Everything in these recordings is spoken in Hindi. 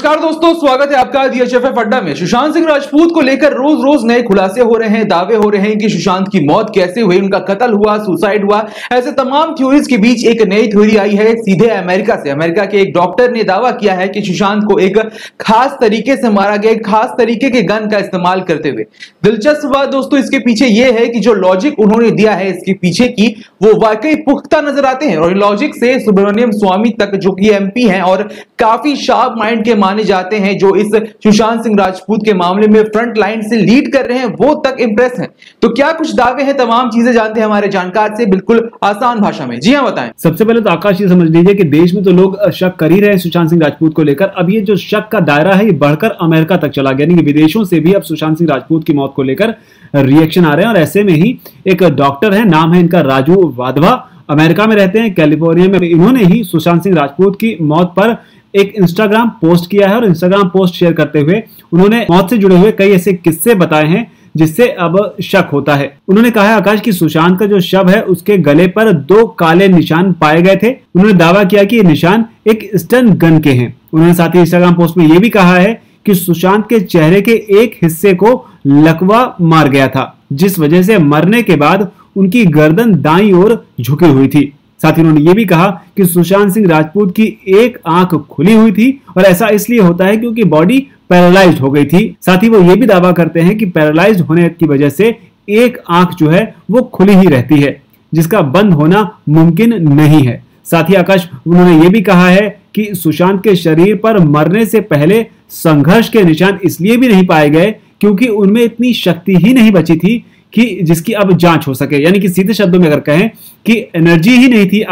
नमस्कार दोस्तों, स्वागत है आपका DHFF अड्डा में। सुशांत सिंह राजपूत को लेकर रोज रोज नए खुलासे हो रहे हैं, दावे हो रहे हैं कि सुशांत की मौत कैसे हुई, उनका कत्ल हुआ, सुसाइड हुआ। ऐसे तमाम थ्योरीज के बीच एक नई थ्योरी आई है सीधे अमेरिका से। अमेरिका के एक डॉक्टर ने दावा किया है कि सुशांत को एक खास तरीके से मारा गया, खास तरीके के गन का इस्तेमाल करते हुए। दिलचस्प बात दोस्तों इसके पीछे यह है कि जो लॉजिक उन्होंने दिया है इसके पीछे की, वो वाकई पुख्ता नजर आते हैं। और लॉजिक से सुब्रमण्यम स्वामी तक, जो कि MP हैं और काफी शार्प माइंड के माने जाते हैं, जो इस सुशांत सिंह राजपूत के मामले में फ्रंट लाइन से लीड कर रहे हैं, वो तक इंप्रेस हैं। तो क्या कुछ दावे हैं, तमाम चीजें जानते हैं हमारे जानकार से, बिल्कुल आसान भाषा में। जी हाँ, बताएं। सबसे पहले तो आकाश ये समझ लीजिए कि देश में तो लोग शक कर ही रहे हैं सुशांत सिंह राजपूत को लेकर। अब ये जो शक का दायरा है ये बढ़कर अमेरिका तक चला गया, यानी कि विदेशों से भी अब सुशांत सिंह राजपूत की मौत को लेकर रिएक्शन आ रहे हैं। और ऐसे में ही एक डॉक्टर है, नाम है इनका राजू वाधवा, अमेरिका में रहते हैं, कैलिफोर्निया में। इन्होंने ही सुशांत सिंह राजपूत की मौत पर एक इंस्टाग्राम पोस्ट किया है और इंस्टाग्राम पोस्ट शेयर करते हुए उन्होंने मौत से जुड़े हुए कई ऐसे किस्से बताए हैं जिससे अब शक होता है। उन्होंने कहा है आकाश कि सुशांत का जो शव है उसके गले पर 2 काले निशान पाए गए थे। उन्होंने दावा किया कि ये निशान एक स्टन गन के हैं। उन्होंने साथ ही इंस्टाग्राम पोस्ट में यह भी कहा है कि सुशांत के चेहरे के एक हिस्से को लकवा मार गया था, जिस वजह से मरने के बाद उनकी गर्दन दाईं ओर झुकी हुई थी। साथ ही उन्होंने ये भी कहा कि सुशांत सिंह राजपूत की एक आंख खुली हुई थी और ऐसा इसलिए होता है क्योंकि बॉडी पैरालाइज्ड हो गई थी। साथ ही वो ये भी दावा करते हैं कि पैरालाइज्ड होने की वजह से एक आंख जो है वो खुली ही रहती है, जिसका बंद होना मुमकिन नहीं है। साथ ही आकाश उन्होंने ये भी कहा है कि सुशांत के शरीर पर मरने से पहले संघर्ष के निशान इसलिए भी नहीं पाए गए क्योंकि उनमें इतनी शक्ति ही नहीं बची थी कि जिसकी अब जांच हो सके। यानी कि सीधे शब्दों में अगर कहें कि एनर्जी ही नहीं थी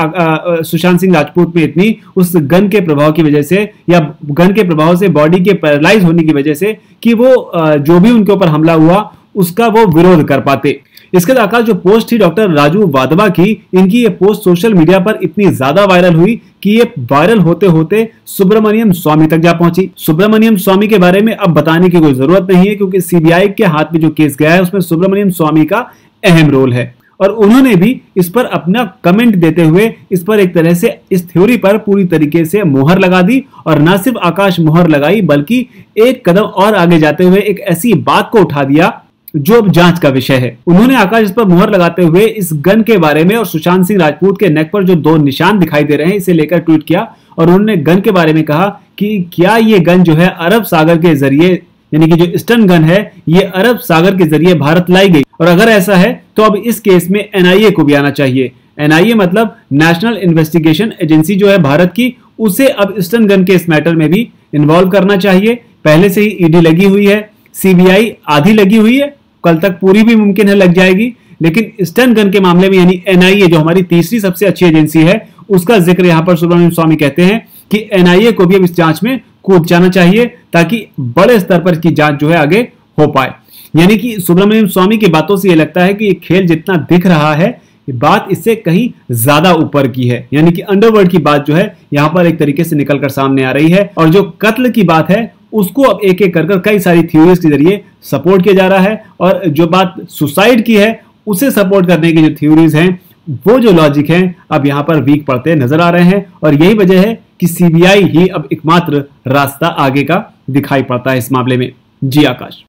सुशांत सिंह राजपूत में इतनी, उस गन के प्रभाव की वजह से या गन के प्रभाव से बॉडी के पैरालाइज होने की वजह से, कि वो जो भी उनके ऊपर हमला हुआ उसका वो विरोध कर पाते। इसके बाद आकाश जो पोस्ट थी डॉक्टर राजू वाधवा की, इनकी ये पोस्ट सोशल मीडिया पर इतनी ज्यादा वायरल हुई कि ये वायरल होते होते सुब्रमण्यम स्वामी तक जा पहुंची। सुब्रमण्यम स्वामी के बारे में अब बताने की कोई जरूरत नहीं है क्योंकि CBI के हाथ में जो केस गया है उसमें सुब्रमण्यम स्वामी का अहम रोल है। और उन्होंने भी इस पर अपना कमेंट देते हुए इस पर एक तरह से इस थ्योरी पर पूरी तरीके से मोहर लगा दी। और न सिर्फ आकाश मोहर लगाई बल्कि एक कदम और आगे जाते हुए एक ऐसी बात को उठा दिया जो अब जांच का विषय है। उन्होंने आकाश इस पर मुहर लगाते हुए इस गन के बारे में और सुशांत सिंह राजपूत के नेक पर जो 2 निशान दिखाई दे रहे हैं इसे लेकर ट्वीट किया। और उन्होंने गन के बारे में कहा कि क्या ये गन जो है अरब सागर के जरिए, यानी कि जो स्टन गन है ये अरब सागर के जरिए भारत लाई गई, और अगर ऐसा है तो अब इस केस में NIA को भी आना चाहिए। NIA मतलब नेशनल इन्वेस्टिगेशन एजेंसी जो है भारत की, उसे अब स्टन गन के इस मैटर में भी इन्वॉल्व करना चाहिए। पहले से ही ED लगी हुई है, CBI आधी लगी हुई है, कल तक पूरी भी मुमकिन है लग जाएगी। लेकिन स्टन गन के मामले में यानी NIA जो हमारी तीसरी सबसे अच्छी एजेंसी है, उसका जिक्र यहां पर सुब्रमण्यम स्वामी कहते हैं कि NIA को भी अब इस जांच में कूद जाना चाहिए ताकि बड़े स्तर पर इसकी जांच जो है आगे हो पाए। यानी कि सुब्रमण्यम स्वामी की बातों से यह लगता है कि ये खेल जितना दिख रहा है ये बात इससे कहीं ज्यादा ऊपर की है, यानी कि अंडरवर्ल्ड की बात जो है यहां पर एक तरीके से निकलकर सामने आ रही है। और जो कत्ल की बात है उसको अब एक एक कर कई सारी थ्योरीज के जरिए सपोर्ट किया जा रहा है, और जो बात सुसाइड की है उसे सपोर्ट करने की जो थ्योरीज हैं, वो जो लॉजिक हैं अब यहां पर वीक पड़ते नजर आ रहे हैं। और यही वजह है कि CBI ही अब एकमात्र रास्ता आगे का दिखाई पड़ता है इस मामले में। जी आकाश।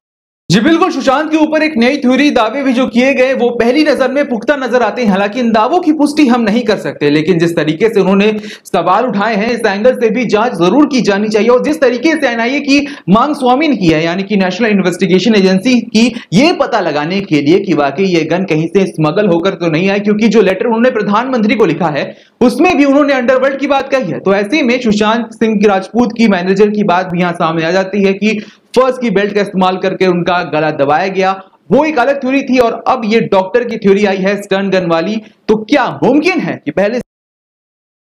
जी बिल्कुल, सुशांत के ऊपर एक नई थ्योरी, दावे भी जो किए गए वो पहली नजर में पुख्ता नजर आते हैं। हालांकि इन दावों की पुष्टि हम नहीं कर सकते, लेकिन जिस तरीके से उन्होंने सवाल उठाए हैं इस एंगल से भी जांच जरूर की जानी चाहिए। और जिस तरीके से NIA की मांग स्वामी ने की है, यानी कि नेशनल इन्वेस्टिगेशन एजेंसी की, ये पता लगाने के लिए कि वाकई ये गन कहीं से स्मगल होकर तो नहीं आए, क्योंकि जो लेटर उन्होंने प्रधानमंत्री को लिखा है उसमें भी उन्होंने अंडरवर्ल्ड की बात कही है। तो ऐसे में सुशांत सिंह राजपूत की मैनेजर की बात भी यहां सामने आ जाती है कि फर्स्ट की बेल्ट का इस्तेमाल करके उनका गला दबाया गया, वो एक अलग थ्योरी थी। और अब ये डॉक्टर की थ्योरी आई है स्टन गन वाली। तो क्या मुमकिन है कि पहले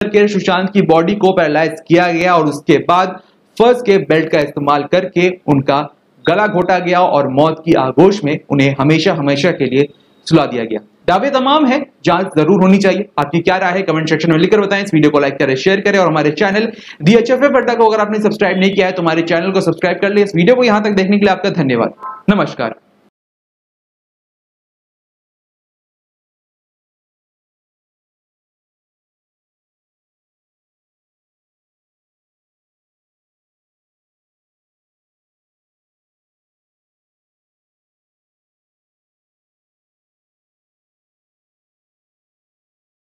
के सुशांत की बॉडी को पैरालाइज किया गया और उसके बाद फर्स्ट के बेल्ट का इस्तेमाल करके उनका गला घोटा गया और मौत की आगोश में उन्हें हमेशा हमेशा के लिए सुला दिया गया? दावे तमाम है, जांच जरूर होनी चाहिए। आपकी क्या राय है कमेंट सेक्शन में लिखकर बताएं। इस वीडियो को लाइक करें, शेयर करें और हमारे चैनल DHFF अड्डा को अगर आपने सब्सक्राइब नहीं किया है तो हमारे चैनल को सब्सक्राइब कर ले। इस वीडियो को यहां तक देखने के लिए आपका धन्यवाद। नमस्कार।